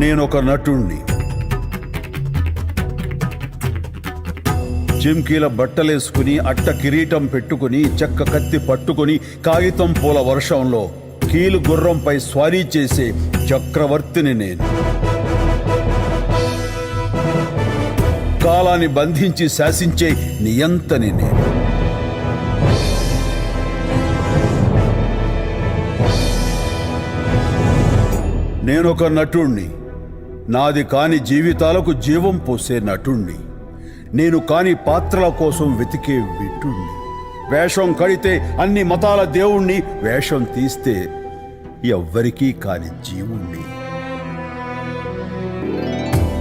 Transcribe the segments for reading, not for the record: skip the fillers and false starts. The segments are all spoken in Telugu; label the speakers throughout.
Speaker 1: నేనొక నటుణ్ణి. జిమ్కీల బట్టలేసుకుని, అట్ట కిరీటం పెట్టుకుని, చెక్క కత్తి పట్టుకుని, కాగితం పూల వర్షంలో కీలు గుర్రంపై స్వారీ చేసే చక్రవర్తిని నేను. కాలాన్ని బంధించి శాసించే నియంతని నేను. నేనొక నటుణ్ణి. నాది కాని జీవితాలకు జీవం పోసే నటుణ్ణి. నేను కాని పాత్రల కోసం వెతికే విటుణ్ణి. వేషం కడితే అన్ని మతాల దేవుణ్ణి, వేషం తీస్తే ఎవ్వరికీ కాని జీవుణ్ణి.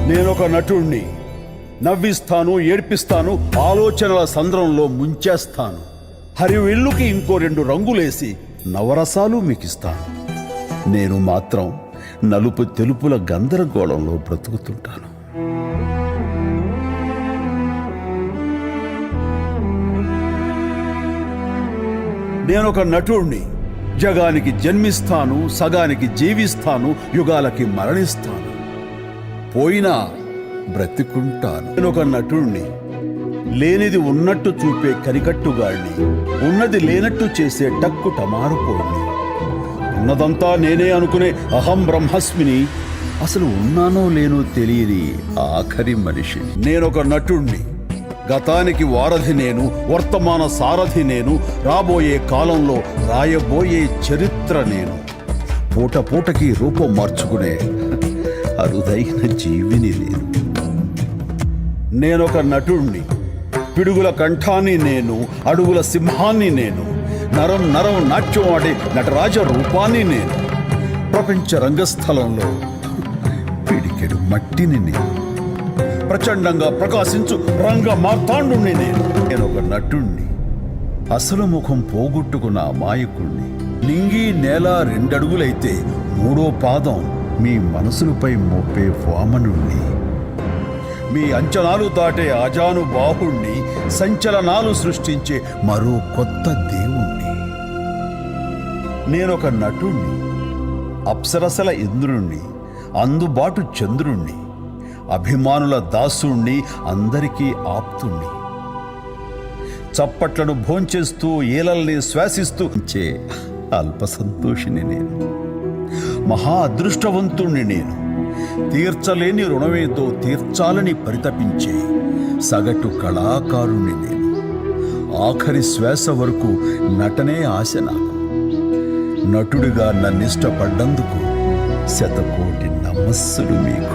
Speaker 1: నేనొక నటుణ్ణి. నవ్విస్తాను, ఏడ్పిస్తాను, ఆలోచనల సంద్రంలో ముంచేస్తాను. హరివిల్లుకి ఇంకో 2 రంగులేసి నవరసాలు మీకిస్తాను. నేను మాత్రం నలుపు తెలుపుల గందరగోళంలో బ్రతుకుతుంటాను. నేనొక నటుణ్ణి. జగానికి జన్మిస్తాను, సగానికి జీవిస్తాను, యుగాలకి మరణిస్తాను. పోయినా బ్రతికుంటాను. నేనొక నటుణ్ణి. లేనిది ఉన్నట్టు చూపే కనికట్టుగాడిని, ఉన్నది లేనట్టు చేసే టక్కు టమారుకోడిని. ఉన్నదంతా నేనే అనుకునే అహం బ్రహ్మస్మిని, అసలు ఉన్నానో లేనో తెలియని ఆఖరి మనిషిని. నేనొక నటుణ్ణి. గతానికి వారధి నేను, వర్తమాన సారథి నేను, రాబోయే కాలంలో రాయబోయే చరిత్ర నేను. పూట పూటకి రూపం మార్చుకునే అరుదైన జీవిని నేను. నేనొక నటుణ్ణి. పిడుగుల కంఠాన్ని నేను, అడుగుల సింహాన్ని నేను, నరం నరం నాట్యం ఆడే నటరాజ రూపాన్ని నేను. ప్రపంచ రంగస్థలంలో పిడికెడు మట్టిని నేను. ప్రచండంగా ప్రకాశించు రంగ మార్తాండుణ్ణి నేను. నేనొక నటుణ్ణి. అసలు ముఖం పోగొట్టుకున్న అమాయకుణ్ణి. లింగి నేల 2 అడుగులైతే 3వ పాదం మీ మనసులపై మోపే వామనుణ్ణి. మీ అంచనాలు దాటే అజానుబాహుణ్ణి, సంచలనాలు సృష్టించే మరో కొత్త దేవుణ్ణి. నేనొక నటుణ్ణి. అప్సరసల ఇంద్రుణ్ణి, అందుబాటు చంద్రుణ్ణి, అభిమానుల దాసుణ్ణి, అందరికీ ఆప్తుణ్ణి. చప్పట్లను భోంచేస్తూ ఏలల్ని శ్వాసిస్తూ చే అల్ప సంతోషిని నేను. మహా అదృష్టవంతుణ్ణి నేను. తీర్చలేని రుణమేదో తీర్చాలని పరితపించే సగటు కళాకారుణ్ణి నేను. ఆఖరి శ్వాస వరకు నటనే ఆశ నాకు. నటుడిగా నన్నిష్టపడ్డందుకు 100,000,000 నమస్సులు మీకు.